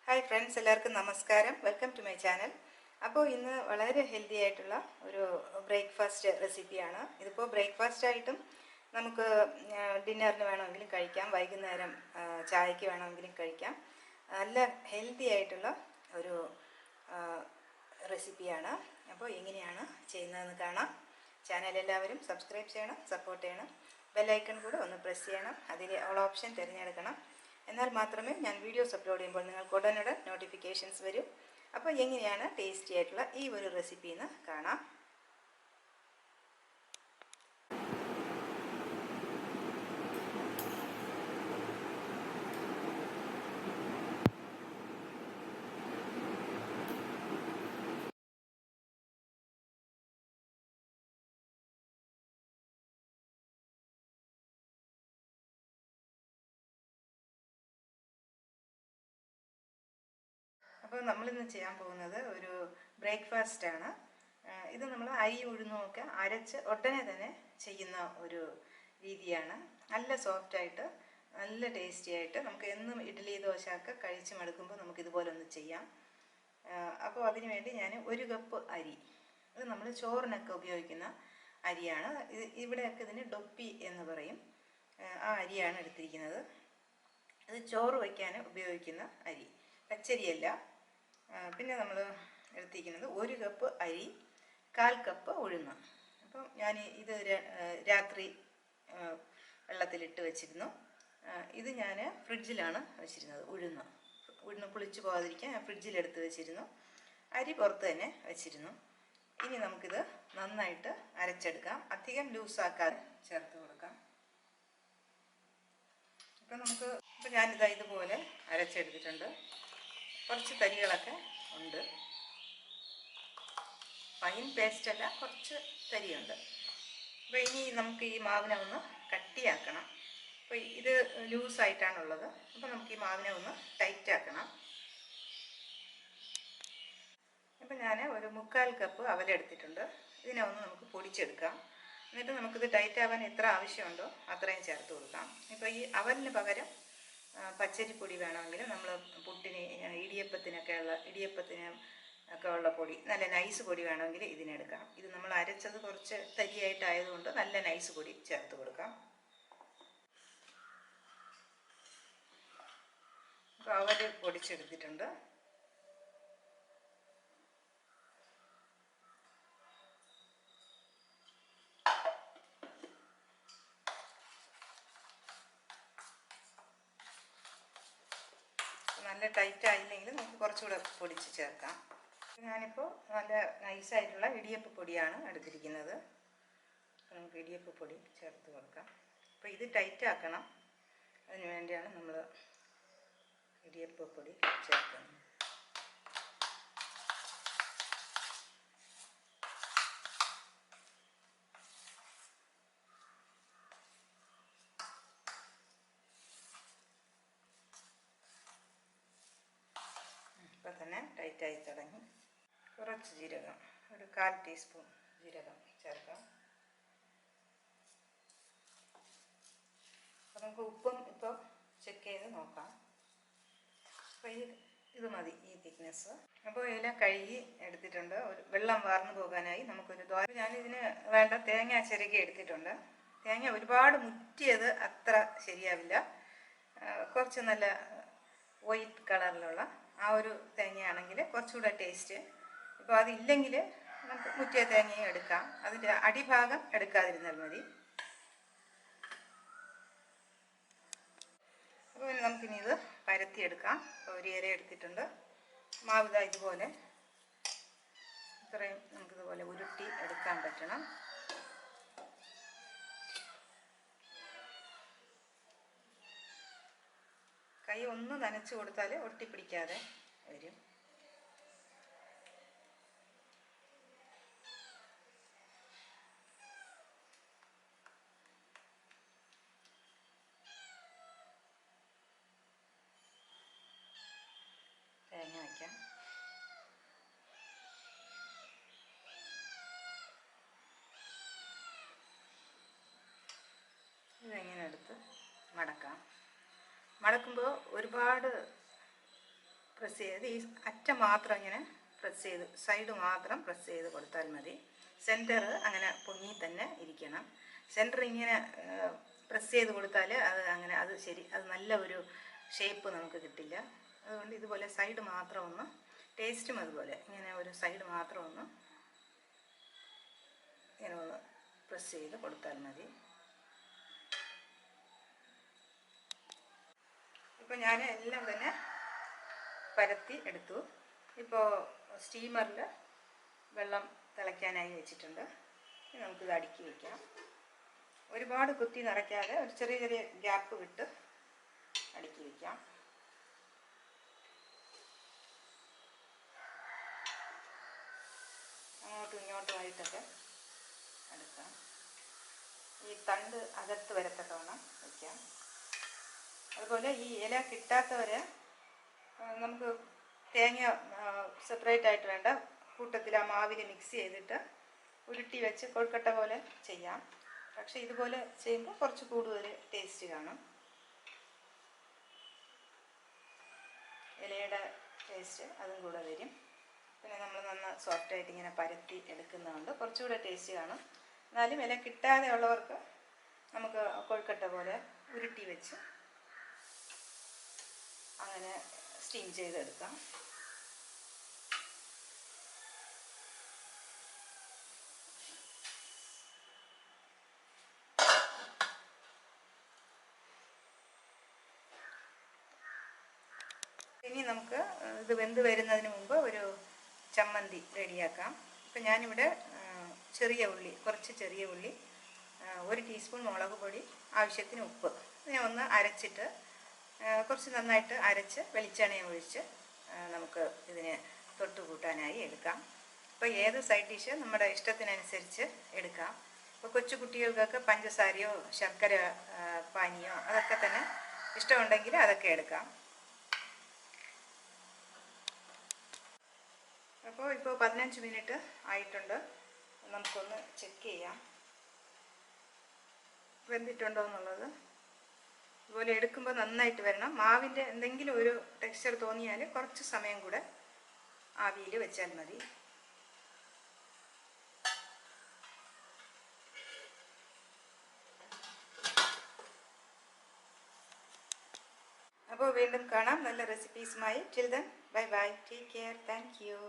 Hi friends, എല്ലാവർക്കും നമസ്കാരം. Welcome to my channel. അപ്പോൾ ഇന്ന് വളരെ ഹെൽത്തി ആയിട്ടുള്ള ഒരു ബ്രേക്ക്ഫാസ്റ്റ് റെസിപ്പിയാണ്. ഇതിപ്പോൾ ബ്രേക്ക്ഫാസ്റ്റായിട്ടും നമുക്ക് ഡിന്നറിന് വേണമെങ്കിലും കഴിക്കാം, വൈകുന്നേരം ചായക്ക് വേണമെങ്കിലും കഴിക്കാം. നല്ല ഹെൽത്തി ആയിട്ടുള്ള ഒരു റെസിപ്പിയാണ്. അപ്പോൾ എങ്ങനെയാണ് ചെയ്യുന്നതെന്ന് കാണാം. ചാനൽ എല്ലാവരും സബ്സ്ക്രൈബ് ചെയ്യണം, സപ്പോർട്ട് ചെയ്യണം. ബെല്ലൈക്കൺ കൂടെ ഒന്ന് പ്രസ് ചെയ്യണം. അതിൽ ഓൾ ഓപ്ഷൻ തിരഞ്ഞെടുക്കണം. എന്നാൽ മാത്രമേ ഞാൻ വീഡിയോസ് അപ്ലോഡ് ചെയ്യുമ്പോൾ നിങ്ങൾക്ക് ഉടനടി നോട്ടിഫിക്കേഷൻസ് വരും. അപ്പോൾ എങ്ങനെയാണ് ടേസ്റ്റി ആയിട്ടുള്ള ഈ ഒരു റെസിപ്പി എന്ന് കാണാം. അപ്പോൾ നമ്മളിന്ന് ചെയ്യാൻ പോകുന്നത് ഒരു ബ്രേക്ക്ഫാസ്റ്റാണ്. ഇത് നമ്മൾ അരി ഉഴുന്നുമൊക്കെ അരച്ച് ഒട്ടനെ തന്നെ ചെയ്യുന്ന ഒരു രീതിയാണ്. നല്ല സോഫ്റ്റായിട്ട്, നല്ല ടേസ്റ്റി ആയിട്ട് നമുക്ക് എന്നും ഇഡ്ഡലി ദോശ ഒക്കെ കഴിച്ച് മടുക്കുമ്പോൾ നമുക്ക് ഇതുപോലെ ഒന്ന് ചെയ്യാം. അപ്പോൾ അതിന് വേണ്ടി ഞാൻ 1 കപ്പ് അരി, ഇത് നമ്മൾ ചോറിനൊക്കെ ഉപയോഗിക്കുന്ന അരിയാണ്. ഇവിടെയൊക്കെ ഇതിന് ഡൊപ്പി എന്ന് പറയും. ആ അരിയാണ് എടുത്തിരിക്കുന്നത്. ഇത് ചോറ് വയ്ക്കാൻ ഉപയോഗിക്കുന്ന അരി, പച്ചരിയല്ല. പിന്നെ നമ്മൾ എടുത്തിരിക്കുന്നത് 1 കപ്പ് അരി, 1/4 കപ്പ് ഉഴുന്ന്. അപ്പം ഞാൻ ഇത് രാത്രി വെള്ളത്തിലിട്ട് വെച്ചിരുന്നു. ഇത് ഞാൻ ഫ്രിഡ്ജിലാണ് വെച്ചിരുന്നത്. ഉഴുന്ന് പുളിച്ച് പോകാതിരിക്കാൻ ഞാൻ ഫ്രിഡ്ജിലെടുത്ത് വെച്ചിരുന്നു. അരി പുറത്ത് തന്നെ വെച്ചിരുന്നു. ഇനി നമുക്കിത് നന്നായിട്ട് അരച്ചെടുക്കാം. അധികം ലൂസാക്കാതെ ചേർത്ത് കൊടുക്കാം. ഇപ്പം ഞാനിതാ ഇതുപോലെ അരച്ചെടുത്തിട്ടുണ്ട്. കുറച്ച് തരികളൊക്കെ ഉണ്ട്. ഫൈൻ പേസ്റ്റല്ല, കുറച്ച് തരിയുണ്ട്. അപ്പോൾ ഇനി നമുക്ക് ഈ മാവിനെ ഒന്ന് കട്ടിയാക്കണം. അപ്പോൾ ഇത് ലൂസായിട്ടാണുള്ളത്. അപ്പോൾ നമുക്ക് ഈ മാവിനെ ഒന്ന് ടൈറ്റാക്കണം. അപ്പോൾ ഞാൻ ഒരു 1/4 കപ്പ് അവലെടുത്തിട്ടുണ്ട്. ഇതിനെ ഒന്ന് നമുക്ക് പൊടിച്ചെടുക്കാം. എന്നിട്ട് നമുക്കിത് ടൈറ്റ് ആവാൻ എത്ര ആവശ്യമുണ്ടോ അത്രയും ചേർത്ത് കൊടുക്കാം. ഇപ്പോൾ ഈ അവലിന് പകരം പച്ചരിപ്പൊടി വേണമെങ്കിൽ നമ്മൾ പുട്ടിന്, ഇടിയപ്പത്തിന് ഒക്കെ ഉള്ള പൊടി, നല്ല നൈസ് പൊടി വേണമെങ്കിൽ ഇതിനെടുക്കാം. ഇത് നമ്മൾ അരച്ചത് കുറച്ച് തരിയായിട്ടായതുകൊണ്ട് നല്ല നൈസ് പൊടി ചേർത്ത് കൊടുക്കാം. അപ്പോൾ അവൽ പൊടിച്ചെടുത്തിട്ടുണ്ട്. നല്ല ടൈറ്റ് ആയില്ലെങ്കിൽ നമുക്ക് കുറച്ചുകൂടെ പൊടിച്ച് ചേർക്കാം. ഞാനിപ്പോൾ നല്ല നൈസായിട്ടുള്ള ഇടിയപ്പ പൊടിയാണ് എടുത്തിരിക്കുന്നത്. നമുക്ക് ഇടിയപ്പ പൊടി ചേർത്ത് കൊടുക്കാം. അപ്പോൾ ഇത് ടൈറ്റ് ആക്കണം. അതിന് വേണ്ടിയാണ് നമ്മൾ ഇടിയപ്പ പൊടി ചേർക്കുന്നത്. ഇപ്പോൾ തന്നെ ടൈറ്റായി തുടങ്ങി. കുറച്ച് ജീരകം, ഒരു 1/4 ടീസ്പൂൺ ജീരകം ചേർക്കാം. അപ്പോൾ നമുക്ക് ഉപ്പും ഇപ്പോൾ ചെക്ക് ചെയ്ത് നോക്കാം. അപ്പോൾ ഇത് മതി, ഈ തിക്നെസ്. അപ്പോൾ ഇല കഴുകി എടുത്തിട്ടുണ്ട്. ഒരു വെള്ളം വാർന്നു പോകാനായി നമുക്കൊരു ഞാനിതിന് വേണ്ട തേങ്ങ ചിരകി എടുത്തിട്ടുണ്ട്. തേങ്ങ ഒരുപാട് മുറ്റിയത് അത്ര ശരിയാവില്ല. കുറച്ച് നല്ല വൈറ്റ് കളറിലുള്ള ആ ഒരു തേങ്ങയാണെങ്കിൽ കുറച്ചുകൂടെ ടേസ്റ്റ്. ഇപ്പോൾ അതില്ലെങ്കിൽ നമുക്ക് മുറ്റിയ തേങ്ങയും എടുക്കാം. അതിൻ്റെ അടിഭാഗം എടുക്കാതിരുന്നാൽ മതി. അപ്പോൾ നമുക്കിനി ഇത് പരത്തിയെടുക്കാം. ഒരു ഇല എടുത്തിട്ടുണ്ട്. മാവിത ഇതുപോലെ ഇത്രയും നമുക്കിതുപോലെ ഉരുട്ടി എടുക്കാൻ പറ്റണം. കൈ ഒന്ന് നനച്ച് കൊടുത്താൽ ഒട്ടിപ്പിടിക്കാതെ വരും. തേങ്ങ വയ്ക്കാം. ഇതെങ്ങനെ എടുത്ത് മടക്കാം. മടക്കുമ്പോൾ ഒരുപാട് പ്രസ് ചെയ്ത് ഈ അറ്റം മാത്രം ഇങ്ങനെ പ്രസ് ചെയ്ത് സൈഡ് മാത്രം പ്രസ് ചെയ്ത് കൊടുത്താൽ മതി. സെൻറ്റർ അങ്ങനെ പൊങ്ങി തന്നെ ഇരിക്കണം. സെൻറ്റർ ഇങ്ങനെ പ്രസ് ചെയ്ത് കൊടുത്താൽ അത് നല്ല ഒരു ഷേപ്പ് നമുക്ക് കിട്ടില്ല. അതുകൊണ്ട് ഇതുപോലെ സൈഡ് മാത്രം ഒന്ന്, ടേസ്റ്റും അതുപോലെ ഇങ്ങനെ ഒരു സൈഡ് മാത്രം ഒന്ന് ഇങ്ങനെ ഒന്ന് പ്രസ് ചെയ്ത് കൊടുത്താൽ മതി. ഇപ്പോൾ ഞാൻ എല്ലാം തന്നെ പരത്തി എടുത്തു. ഇപ്പോൾ സ്റ്റീമറിൽ വെള്ളം തിളയ്ക്കാനായി വെച്ചിട്ടുണ്ട്. ഇനി നമുക്കിത് അടുക്കി വയ്ക്കാം. ഒരുപാട് കുത്തി നിറയ്ക്കാതെ ഒരു ചെറിയ ചെറിയ ഗ്യാപ്പ് വിട്ട് അടുക്കി വയ്ക്കാം. അങ്ങോട്ടും ഇങ്ങോട്ടുമായിട്ടൊക്കെ എടുക്കാം. ഈ തണ്ട് അകത്ത് വരത്തക്കവണ്ണം വയ്ക്കാം. അതുപോലെ ഈ ഇല കിട്ടാത്തവരെ നമുക്ക് തേങ്ങ സെപ്പറേറ്റ് ആയിട്ട് വേണ്ട, കൂട്ടത്തിൽ ആ മാവിൽ മിക്സ് ചെയ്തിട്ട് ഉരുട്ടി വെച്ച് കൊഴുക്കട്ട പോലെ ചെയ്യാം. പക്ഷേ ഇതുപോലെ ചെയ്യുമ്പോൾ കുറച്ച് കൂടുതൽ ടേസ്റ്റ് കാണും. ഇലയുടെ ടേസ്റ്റ് അതും കൂടെ വരും. പിന്നെ നമ്മൾ സോഫ്റ്റായിട്ട് ഇങ്ങനെ പരത്തി എടുക്കുന്നതുകൊണ്ട് കുറച്ചുകൂടെ ടേസ്റ്റ് കാണും. എന്നാലും ഇല കിട്ടാതെ ഉള്ളവർക്ക് നമുക്ക് കൊഴുക്കട്ട പോലെ ഉരുട്ടി വെച്ച് അങ്ങനെ സ്റ്റീം ചെയ്തെടുക്കാം. ഇനി നമുക്ക് ഇത് വെന്ത് വരുന്നതിന് മുമ്പ് ഒരു ചമ്മന്തി റെഡിയാക്കാം. ഇപ്പം ഞാനിവിടെ കുറച്ച് ചെറിയ ഉള്ളി, 1 ടീസ്പൂൺ മുളക് പൊടി, ആവശ്യത്തിന് ഉപ്പ്, ഇതിനെ ഒന്ന് അരച്ചിട്ട് കുറച്ച് നന്നായിട്ട് അരച്ച് വെളിച്ചെണ്ണ ഒഴിച്ച് നമുക്ക് ഇതിനെ തൊട്ട് കൂട്ടാനായി എടുക്കാം. ഇപ്പോൾ ഏത് സൈഡ് ഡിഷ് നമ്മുടെ ഇഷ്ടത്തിനനുസരിച്ച് എടുക്കാം. ഇപ്പോൾ കൊച്ചു കുട്ടികൾക്കൊക്കെ പഞ്ചസാരയോ ശർക്കര പാനിയോ അതൊക്കെ തന്നെ ഇഷ്ടമുണ്ടെങ്കിൽ അതൊക്കെ എടുക്കാം. ഇപ്പോൾ 15 മിനിറ്റ് ആയിട്ടുണ്ട്. നമുക്കൊന്ന് ചെക്ക് ചെയ്യാം വെന്തിട്ടുണ്ടോ എന്നുള്ളത്. ഇതുപോലെ എടുക്കുമ്പോൾ നന്നായിട്ട് വരണം. മാവിൻ്റെ എന്തെങ്കിലും ഒരു ടെക്സ്ചർ തോന്നിയാൽ കുറച്ച് സമയം കൂടെ ആവിയിൽ വെച്ചാൽ മതി. അപ്പോൾ വീണ്ടും കാണാം നല്ല റെസിപ്പീസുമായി. Till then bye bye, take care, thank U.